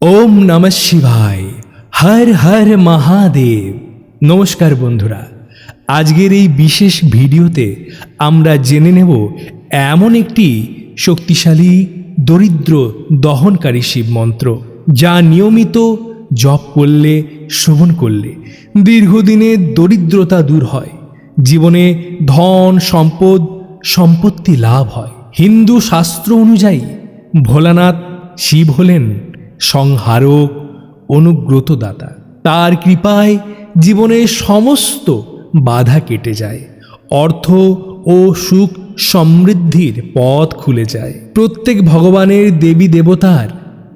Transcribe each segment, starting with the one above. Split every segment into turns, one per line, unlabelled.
ওম নমঃ শিবায়। হর হর মহাদেব। নমস্কার বন্ধুরা, আজকের এই বিশেষ ভিডিওতে আমরা জেনে নেব এমন একটি শক্তিশালী দরিদ্র দহনকারী শিব মন্ত্র, যা নিয়মিত জপ করলে, শ্রবণ করলে দীর্ঘদিনের দরিদ্রতা দূর হয়, জীবনে ধন সম্পদ সম্পত্তি লাভ হয়। হিন্দু শাস্ত্র অনুযায়ী ভোলানাথ শিব হলেন সংহারক, অনুগ্রতদাতা। তার কৃপায় জীবনের সমস্ত বাধা কেটে যায়, অর্থ ও সুখ সমৃদ্ধির পথ খুলে যায়। প্রত্যেক ভগবানের দেবী দেবতার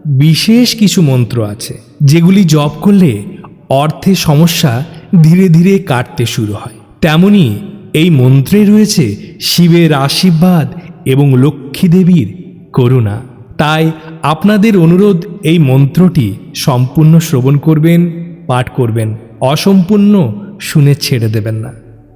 বিশেষ কিছু মন্ত্র আছে, যেগুলি জপ করলে অর্থের সমস্যা ধীরে ধীরে কাটতে শুরু হয়। তেমনি এই মন্ত্রে রয়েছে শিবের আশীর্বাদ এবং লক্ষ্মী দেবীর করুণা। তাই আপনাদের অনুরোধ, এই মন্ত্রটি সম্পূর্ণ শ্রবণ করবেন, পাঠ করবেন, অসম্পূর্ণ শুনে ছেড়ে দেবেন না,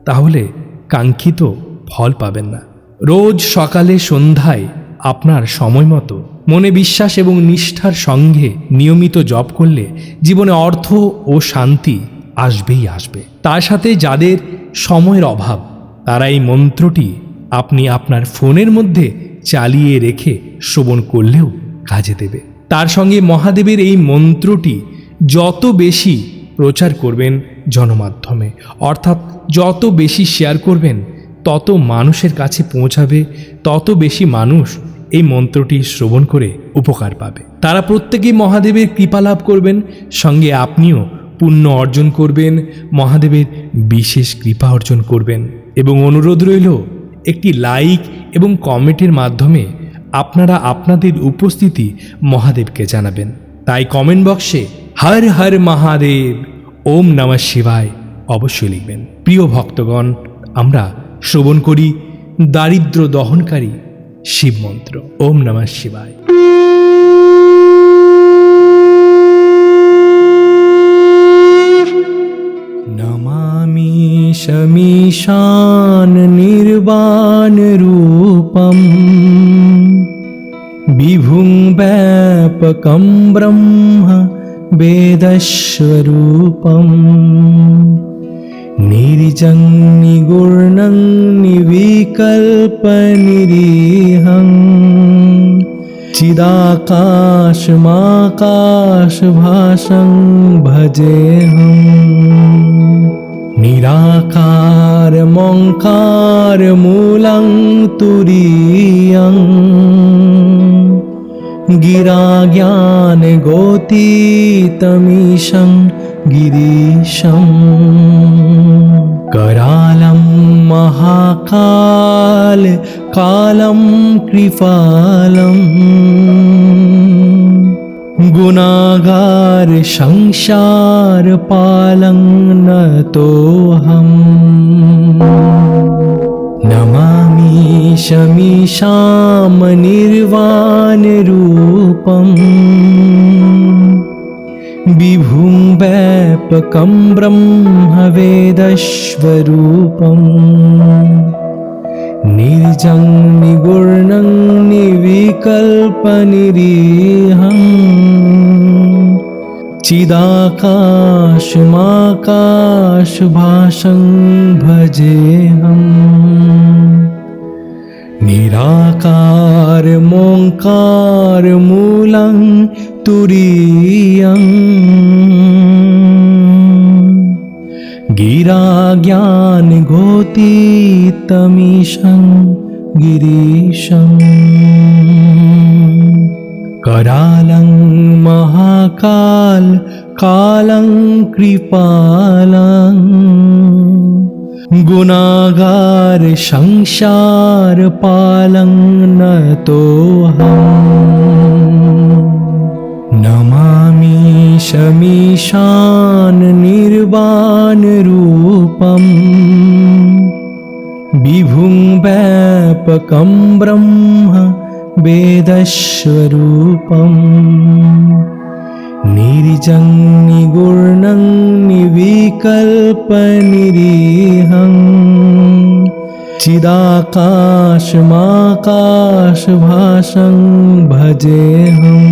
তাহলে কাঙ্ক্ষিত ফল পাবেন না। রোজ সকালে সন্ধ্যায় আপনার সময় মতো মনে বিশ্বাস এবং নিষ্ঠার সঙ্গে নিয়মিত জপ করলে জীবনে অর্থ ও শান্তি আসবেই আসবে। তার সাথে যাদের সময়ের অভাব, তারা এই মন্ত্রটি আপনি আপনার ফোনের মধ্যে চালিয়ে রেখে শ্রবণ করলেও কাজে দেবে। তার সঙ্গে মহাদেবের এই মন্ত্রটি যত বেশি প্রচার করবেন জনমাধ্যমে, অর্থাৎ যত বেশি শেয়ার করবেন, তত মানুষের কাছে পৌঁছাবে, তত বেশি মানুষ এই মন্ত্রটি শ্রবণ করে উপকার পাবে। তারা প্রত্যেকেই মহাদেবের কৃপা লাভ করবেন, সঙ্গে আপনিও পুণ্য অর্জন করবেন, মহাদেবের বিশেষ কৃপা অর্জন করবেন। এবং অনুরোধ রইল, একটি লাইক এবং কমেন্টের মাধ্যমে আপনারা আপনাদের উপস্থিতি মহাদেবকে জানাবেন। তাই কমেন্ট বক্সে হর হর মহাদেব, ওম নমঃ শিবায় অবশ্যই লিখবেন। প্রিয় ভক্তগণ, আমরা শ্রবণ করি দারিদ্র দহনকারী শিব মন্ত্র। ওম নমঃ শিবায়। নমামি শমীশান নির্বাণ রূপম বিভুং ব্যাপকম ব্রহ্ম বেদস্বরূপম নির্জং নিগুণং নিবিকল্পনিরীহং চিদাকাশমাকাশভাসং ভজেহম নিরাকারমঙ্কারমূলং তুরীয়ং গিরাজ্ঞানগোতীতমীশং গিরিশং करालं महाकाल कालं कृपालं गुणागार संसार पालं नतोऽहम् नमामि शमीशां निर्वाण रूपम् विभुं व्यापकं ब्रह्म वेदस्वरूपं निर्जं निगुणं निविकल्पनिरीहं चिदाकाशमाकाशभासं भजेऽहम् निराकारमोङ्कारमूलं तुरीयं गिराज्ञानगोतीतमीशं गिरीशं करालं महाकाल कालं कृपालं गुणागार संसार पालं नतोऽहम् नमामि शमीशान निर्वाण रूपं विभुं व्यापकं ब्रह्म वेदस्वरूपं निर्जं निगुणं निविकल्पनिरीहं चिदाकाशमाकाशभासं भजेऽहम्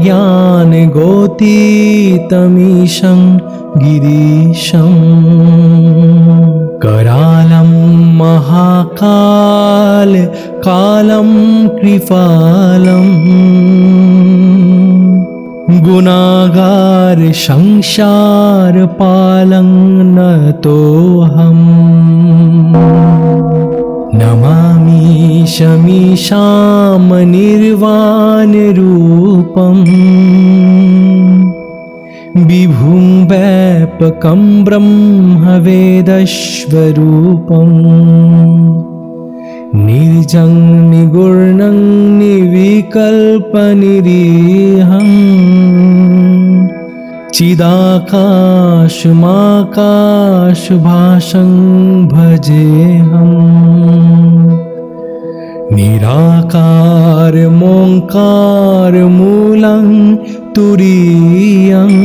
गिराज्ञानगोतीतमीशं गिरीशं करालं महाकाल कालं कृपालं गुनागार संसार पालं नतोऽहम् नमामि शमीशां निर्वाणरूपम् विभुं व्यापकं ब्रह्मवेदस्वरूपम् निर्जं निगुणं निर्विकल्पनिरीहम् चिदाकाशमाकाशभासं भजेऽहम् निराकारमोङ्कारमूलं तुरीयम्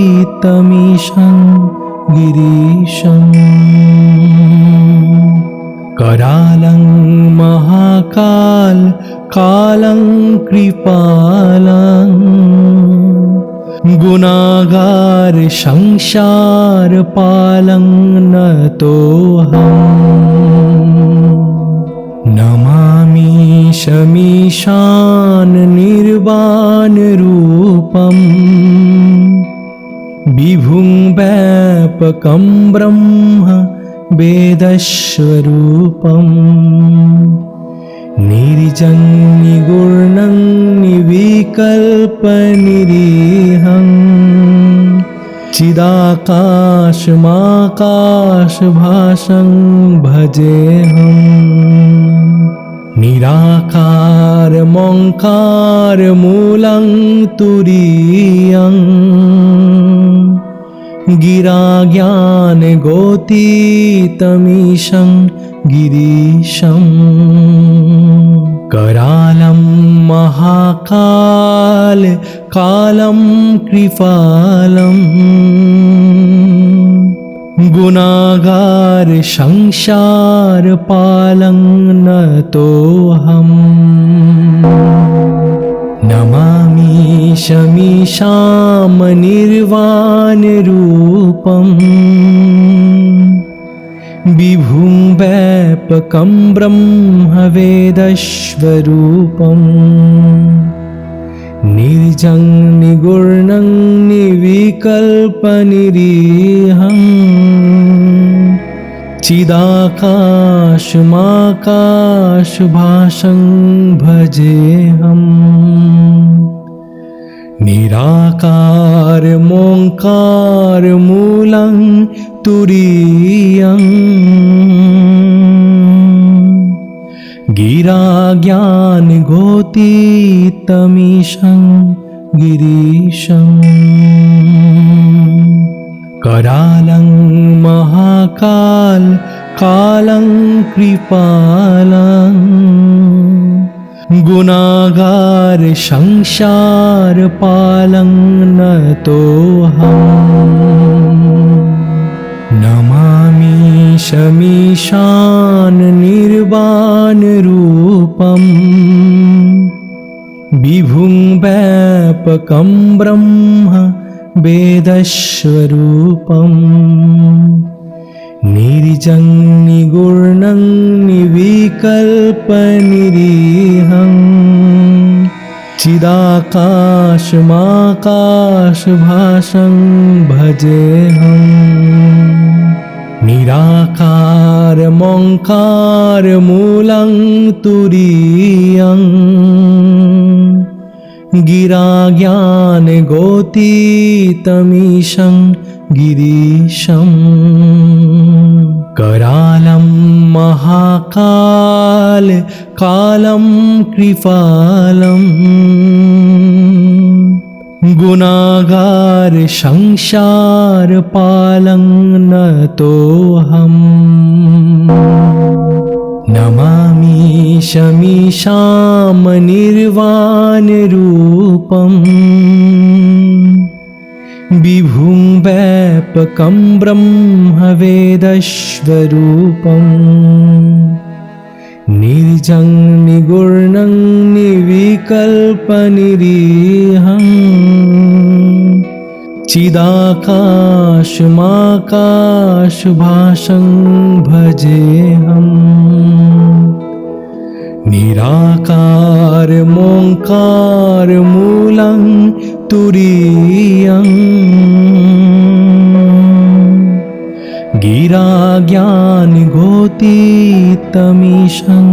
गिराज्ञानगोतीतमीशं गिरीशं करालं महाकाल कालं कृपालं गुनागार संसार पालं नतोऽहम् नमामि शमीशान निर्वाणरूपम् विभुं व्यापकं ब्रह्म वेदस्वरूपम् निर्जं निगुणं निर्विकल्पनिरीहं चिदाकाशमाकाशभासं भजेऽहम् निराकारमोङ्कारमूलं तुरीयम् गिराज्ञानगोतीतमीशं गिरीशं करालं महाकाल कालं कृपालं गुनागार संसार पालं नतोऽहम् नमामि शमीशां निर्वाणरूपम् विभुं व्यापकं ब्रह्मवेदस्वरूपम् निर्जं निगुणं निर्विकल्पनिरीहं चिदाकाशमाकाशभासं भजेऽहम् निराकारमोङ्कारमूलं तुरीयम् गिराज्ञानगोतीतमीशं गिरीशं करालं महाकाल कालं कृपालं गुनागार संसार पालं नतोऽहम् नमामि शमीशान निर्वाणरूपम् विभुं व्यापकं ब्रह्म वेदस्वरूपम् निर्जं निगुणं निर्विकल्पनिरीहं चिदाकाशमाकाशभासं भजेऽहम् निराकारमोङ्कारमूलं तुरीयं गिराज्ञानगोतीतमीशं गिरीशं करालं महाकाल कालं कृपालं गुनागार संसार पालं नतोऽहम् नमामि शमीशां निर्वाणरूपम् विभुं व्यापकं ब्रह्मवेदस्वरूपम् निर्जं निगुर्णं निर्विकल्पनिरीहम् चिदाकाशमाकाशभासं भजेऽहम् निराकारमोङ्कारमूलं तुरीयम् गिराज्ञानगोतीतमीशं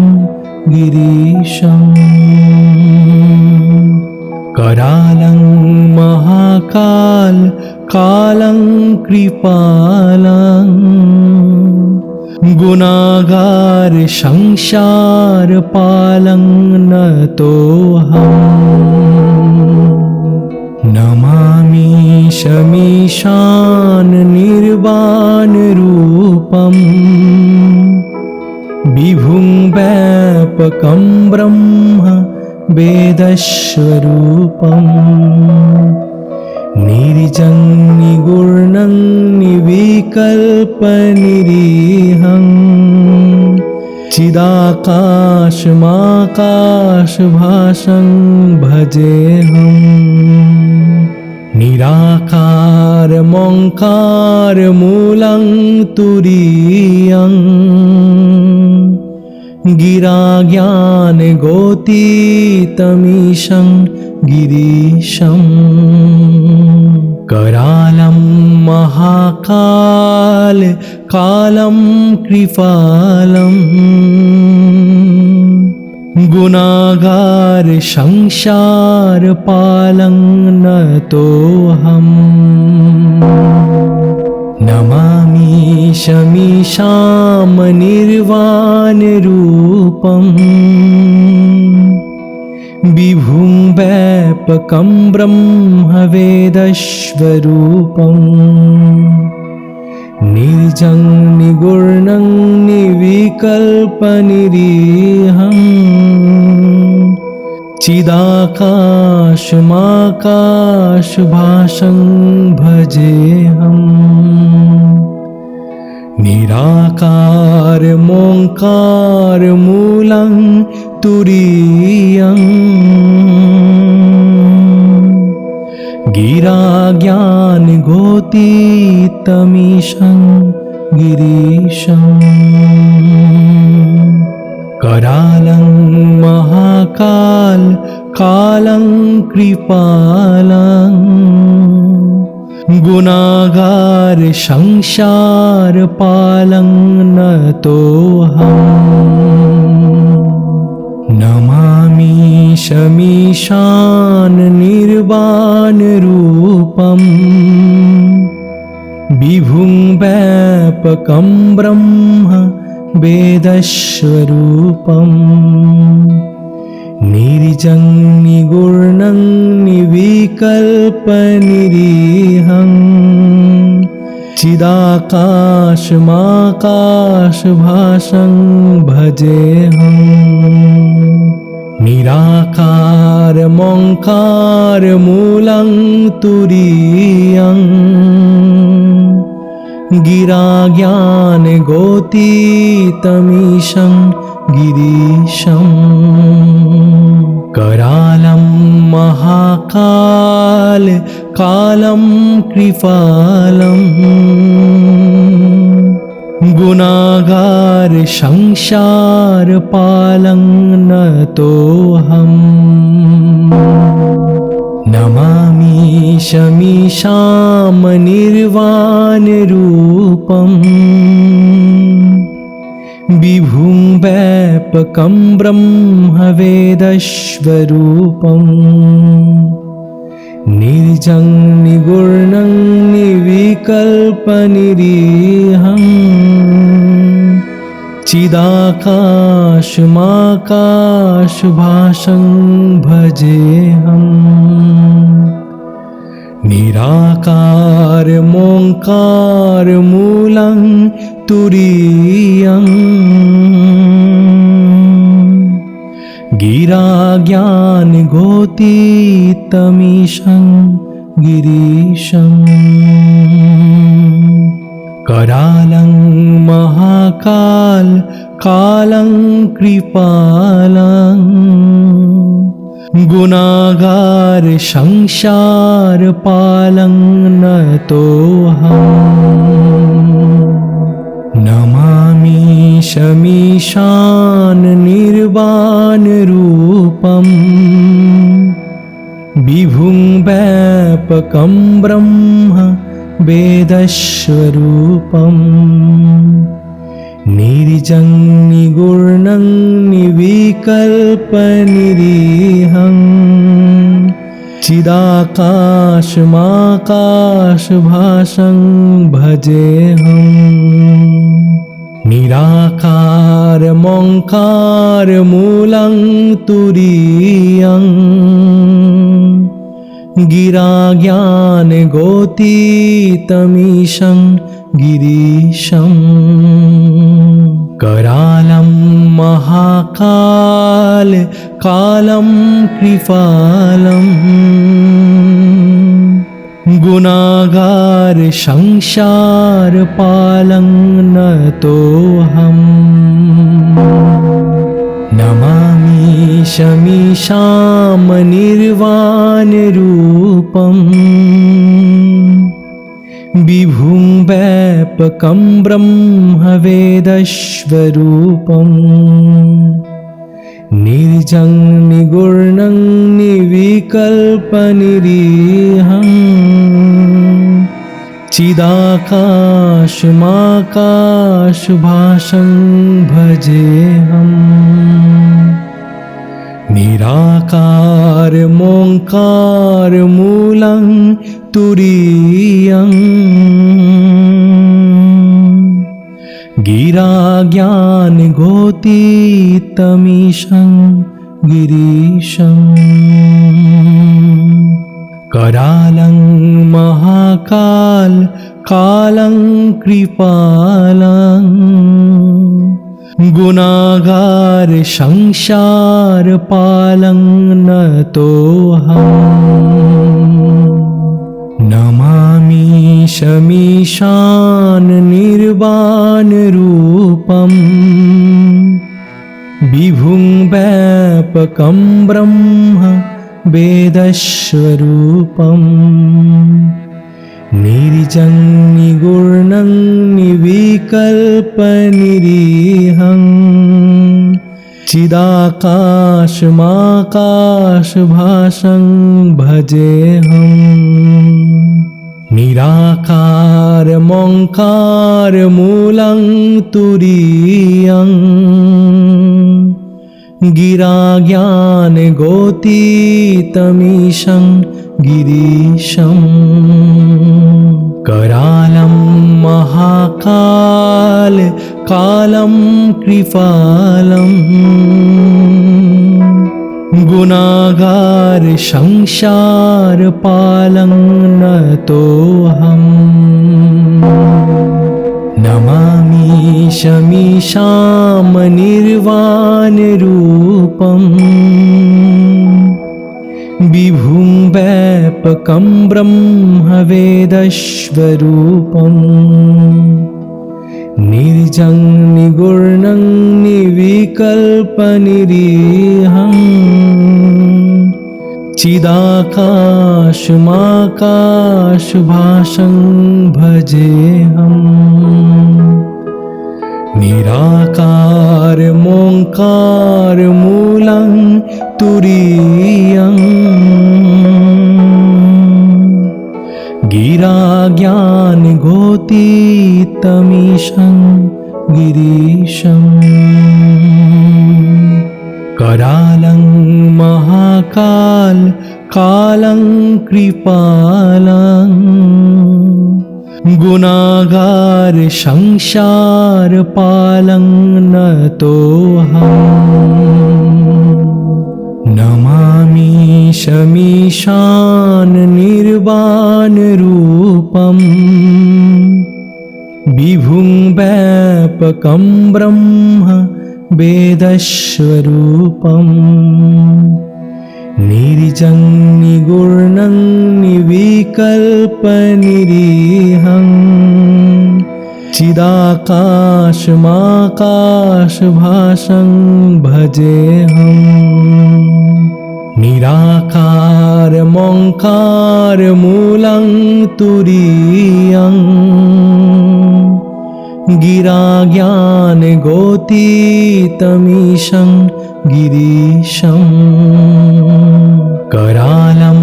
गिरीशम् करालं महाकाल कालं कृपालं गुणागार संसार पालं नतोऽहम् नमामि शमीशान निर्वाण रूपम् विभुं व्यापकं ब्रह्म वेदस्वरूपम् निर्जं निगुर्णं निर्विकल्पनिरीहं चिदाकाशमाकाशभासं भजेऽहम् निराकारमोङ्कारमूलं तुरीयम् गिराज्ञानगोतीतमीशं गिरीशम् करालं महाकाल कालं कृपालं गुणागार संसार पालं नतोऽहम् नमामि शमीशां निर्वाण रूपम् विभुं व्यापकं ब्रह्मवेदस्वरूपम् निर्जं निगुर्णं निर्विकल्पनिरीहम् चिदाकाशमाकाशभासं भजेऽहम् निराकारमोङ्कारमूलं तुरीयम् गिराज्ञानगोतीतमीशं गिरीशम् करालं महाकाल कालं कृपालं गुणागार संसार पालं नतोऽहम् नमामि शमीशान निर्वाण रूपम् विभुं व्यापकं ब्रह्म वेदस्वरूपम् निर्जं निगुर्णं निर्विकल्पनिरीहं चिदाकाशमाकाशभासं भजेऽहम् निराकारमोङ्कारमूलं तुरीयम् गिराज्ञानगोतीतमीशं गिरीशम् करालं महाकाल कालं कृपालं गुणागार संसार पालं नतोऽहम् नमामि शमीशां निर्वाण रूपम् विभुं व्यापकं ब्रह्मवेदस्वरूपम् निर्जं निगुर्णं निर्विकल्पनिरीहं चिदाकाशमाकाशभासं भजेऽहम् निराकारमोङ्कारमूलं तुरीयम् गिराज्ञानगोतीतमीशं गिरीशम् करालं महाकाल कालं कृपालं गुनागार संसार पालं नतोऽहम् नमामि शमीशान निर्वाण रूपम् विभुं व्यापकं ब्रह्म वेदस्वरूपम् निर्जं निगुणं निर्विकल्पनिरीहं चिदाकाशमाकाशभासं भजेऽहम् निराकारमोङ्कारमूलं तुरीयं गिराज्ञानगोतीतमीशं गिरीशम् करालं महाकाल कालं कृपालं गुनागार संसार पालं नतोऽहम् नमामि शमीशाम निर्वाण रूपम् विभुं व्यापकं ब्रह्म वेदस्वरूपम् निर्जं निगुणं निर्विकल्पनिरीहं चिदाकाशमाकाशभासं भजेऽहम् निराकारमोङ्कारमूलं तुरीयं गिराज्ञानगोतीतमीशं गिरीशम् करालं महाकाल कालं कृपालं गुनागार संसार पालं नतोऽहम् नमामि शमीशान निर्वाण रूपम् विभुं व्यापकं ब्रह्म वेदस्वरूपम् निर्जं निगुणं निर्विकल्पनिरीहं चिदाकाशमाकाशभासं भजेऽहम् निराकारमोङ्कारमूलं तुरीयं गिराज्ञानगोतीतमीशं गिरीशम् करालं महाकाल कालं कृपालं गुनागार संसार पालं नतोऽहम् नमामि शमीशाम निर्वाण रूपम् विभुं व्यापकं ब्रह्म वेदस्वरूपम् निर्जं निगुणं निर्विकल्पनिरीहं चिदाकाशमाकाशभासं भजेऽहम् निराकारमोङ्कारमूलं तुरीयं गिराज्ञानगोतीतमीशं गिरीशम् करालं महाकाल कालं कृपालं गुनागार संसार पालं नतोऽहम् नमामि शमीशान निर्वाण रूपम् विभुं व्यापकं ब्रह्म वेदस्वरूपम् निर्जं निगुणं निर्विकल्पनिरीहं चिदाकाशमाकाशभासं भजेऽहम् निराकारमोङ्कारमूलं तुरीयं गिराज्ञानगोतीतमीशं गिरीशं करालं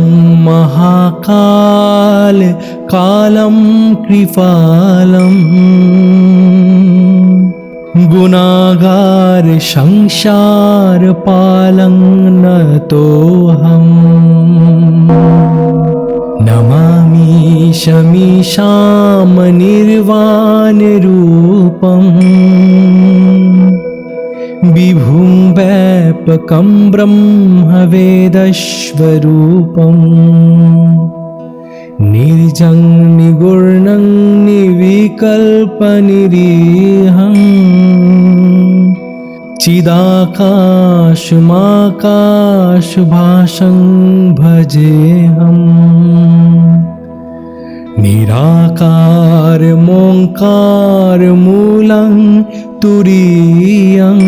महाकाल कालं कृपालं गुनागार संसार पालं नतोऽहम् नमामि शमीशां निर्वाणरूपं विभुं व्यापकं ब्रह्मवेदस्वरूपम् निर्जं निगुणं निर्विकल्पनिरीहं चिदाकाशमाकाशभासं भजेऽहम् निराकारमोङ्कारमूलं तुरीयं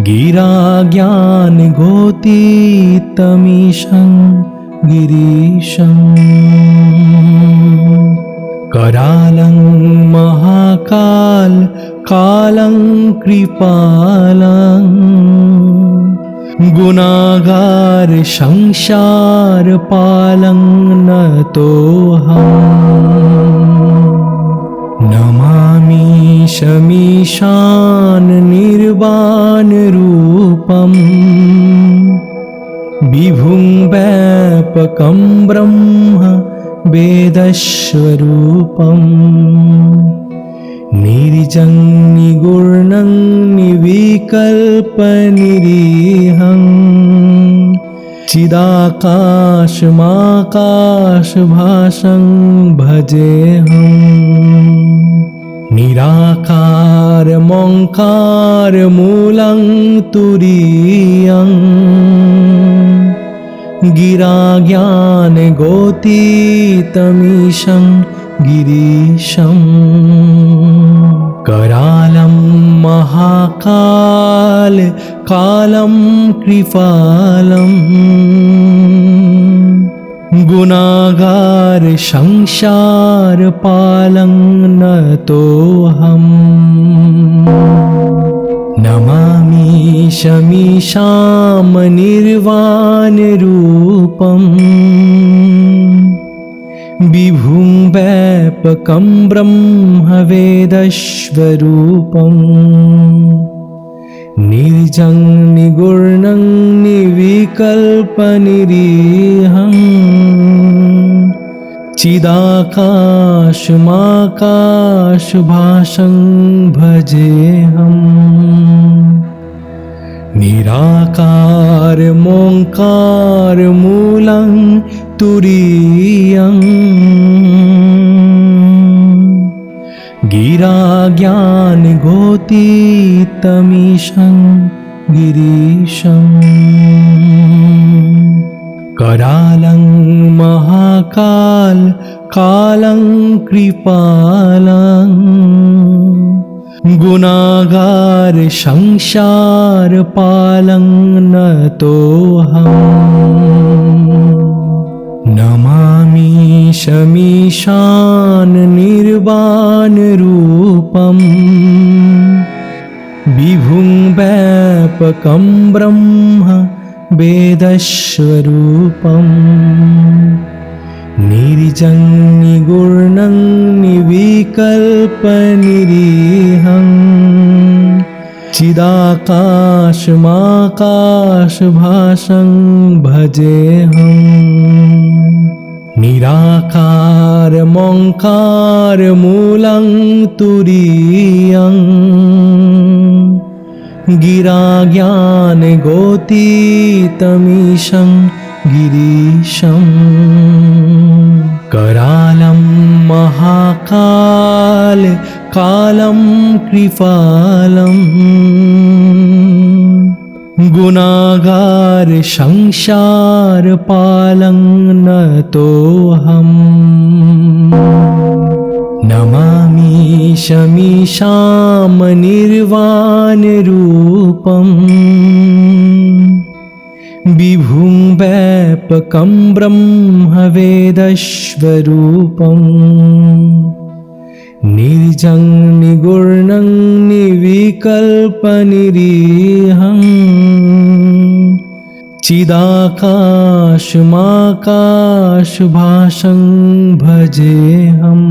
गिराज्ञानगोतीतमीशं गिरीशं करालं महाकाल कालं कृपालं गुनागार संसार पालं नतोऽहम् नमामि शमीशान निर्वाणरूपं विभुं व्यापकं ब्रह्म वेदस्वरूपम् निर्जं निगुणं निर्विकल्पनिरीहं चिदाकाशमाकाशभासं भजेऽहम् निराकारमोङ्कारमूलं तुरीयं गिराज्ञानगोतीतमीशं गिरीशं करालं महाकाल कालं कृपालं गुनागार संसार पालं नतोऽहम् नमामि शमीशां निर्वाणरूपं विभुं व्यापकं ब्रह्मवेदस्वरूपम् निर्जं निगुणं निर्विकल्पनिरीहं चिदाकाशमाकाशभासं भजेऽहम् निराकारमोङ्कारमूलं तुरीयं गिराज्ञानगोतीतमीशं गिरीशं करालं महाकाल कालं कृपालं गुनागार संसार पालं नतोऽहम् नमामि शमीशान निर्वाणरूपं विभुं व्यापकं ब्रह्म वेदस्वरूपम् निर्जं निगुणं निर्विकल्पनिरीहं चिदाकाशमाकाशभासं भजेऽहम् निराकारमोङ्कारमूलं तुरीयं गिराज्ञानगोतीतमीशं गिरीशं करालं महाकाल कालं कृपालं गुनागार संसार पालं नतोऽहम् नमामि शमीशां निर्वाणरूपम् विभुं व्यापकं ब्रह्मवेदस्वरूपम् निर्जं निगुणं निर्विकल्पनिरीहम् चिदाकाशमाकाशभासं भजेऽहम्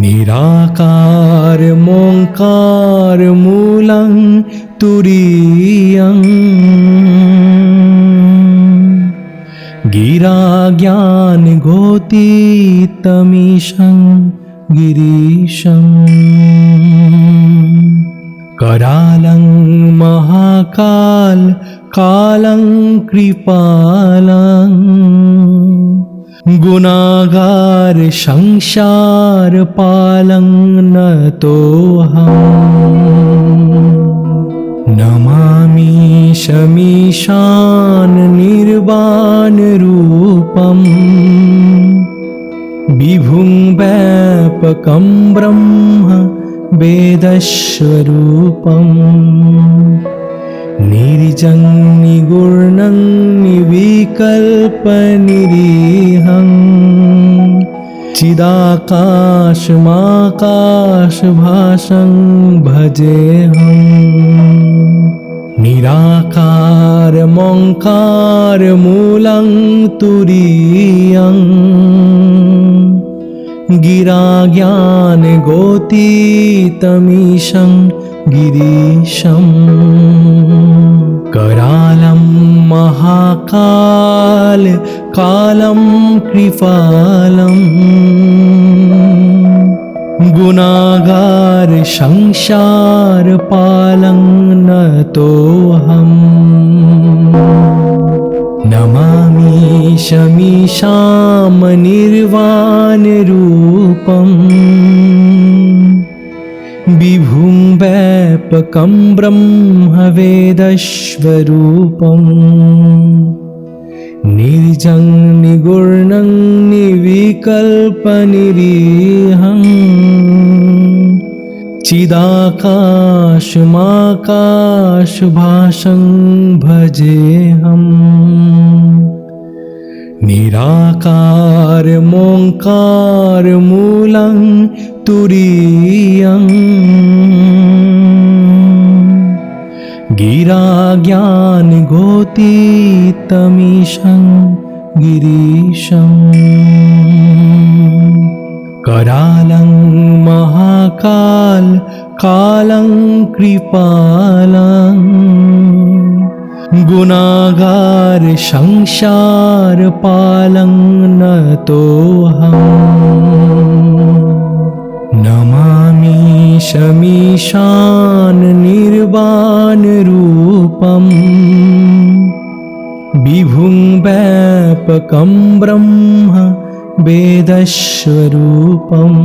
निराकारमोङ्कारमूलं तुरीयम् गिराज्ञानगोतीतमीशं गिरीशम् करालं महाकाल कालं कृपालं गुनागार संसार पालं नतोऽहम् नमामि शमीशान निर्वाणरूपम् विभुं व्यापकं ब्रह्म वेदस्वरूपम् निर्जं निगुणं निर्विकल्पनिरीहम् चिदाकाशमाकाशभासं भजेऽहम् निराकारमोङ्कारमूलं तुरीयम् गिराज्ञानगोतीतमीशं गिरीशम् करालं महाकाल कालं कृपालं गुनागार संसार पालं नतोऽहम् नमामि शमीशां निर्वाणरूपम् विभुं व्यापकं ब्रह्मवेदस्वरूपम् निर्जं निगुणं निर्विकल्पनिरीहम् चिदाकाशमाकाशभासं भजेऽहम् निराकारमोङ्कारमूलं तुरीयम् गिराज्ञानगोतीतमीशं गिरीशम् करालं महाकाल कालं कृपालं गुनागार संसार पालं नतोऽहम् नमामि शमीशान निर्वाणरूपम् विभुं व्यापकं ब्रह्म वेदस्वरूपम्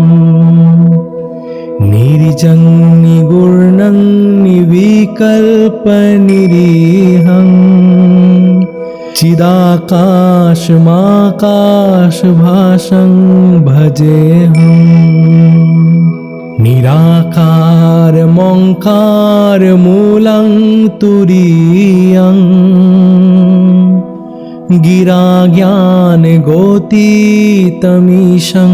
निर्जं निगुणं निर्विकल्पनिरीहम् चिदाकाशमाकाशभासं भजेऽहम् निराकारमोङ्कारमूलं तुरीयम् गिराज्ञानगोतीतमीशं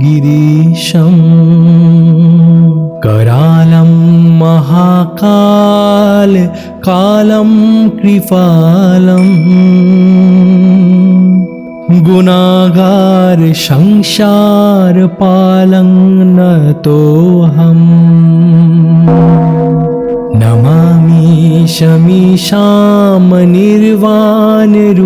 गिरीशम् करालं महाकाल कालं कृपालं गुनागार संसार पालं नतोऽहम् नमामि शमीशां निर्वाणरूपम्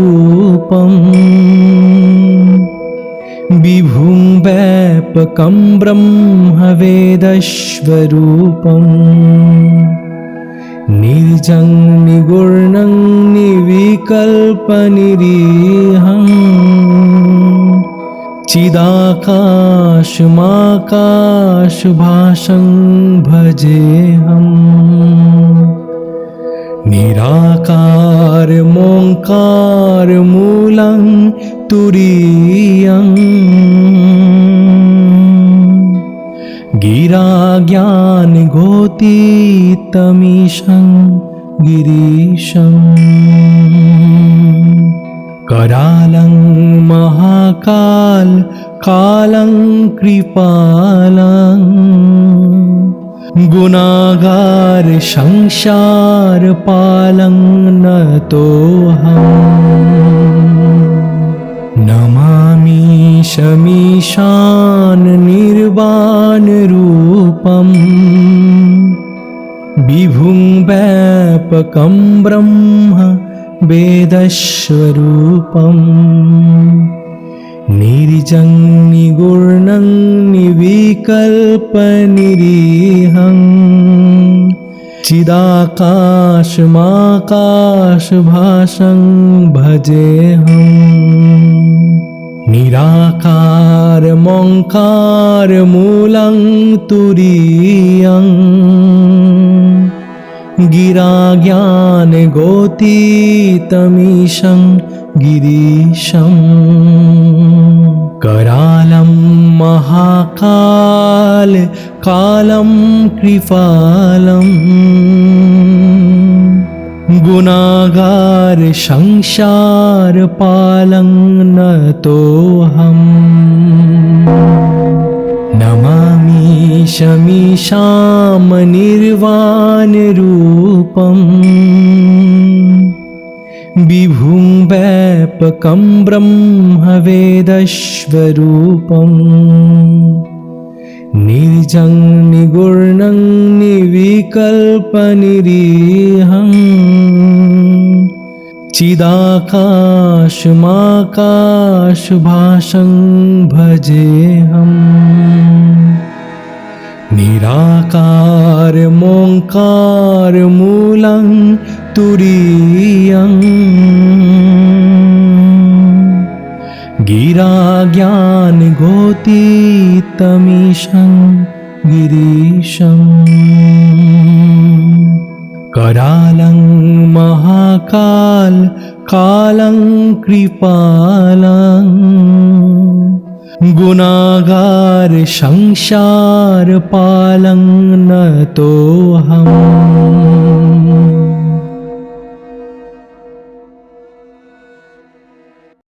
विभुं व्यापकं ब्रह्मवेदस्वरूपम् निर्जं निगुणं निर्विकल्पनिरीहम् चिदाकाशमाकाशभासं भजेऽहम् निराकार मोंकार मूलं तुरीयं गिरा ज्ञान गोतीतमीशं गिरीशं करालं महाकाल कालं कृपालं गुनागार संसार पालं नतोऽहम् नमामि शमीशान निर्वाण रूपम् विभुं व्यापकं ब्रह्म वेदस्वरूपम् निर्जं निगुणं निर्विकल्पनिरीहं चिदाकाशमाकाशभासं भजेऽहम् निराकारमोङ्कारमूलं तुरीयं गिरा ज्ञान गोतीतमीशं गिरीशं करालं महाकाल कालं कृपालं गुनागार संसार पालं नतोऽहम् नमामि शमीशां निर्वाण रूपम् विभुं व्यापकं ब्रह्म वेदस्वरूपम् निर्जं निगुणं निर्विकल्पनिरीहं चिदाकाशमाकाशभासं भजेऽहम् निराकारमोङ्कारमूलं तुरीयं गिरा ज्ञान गोतीतमीशं गिरीशं करालं महाकाल कालं कृपालं गुनागार संसार पालं नतोऽहम्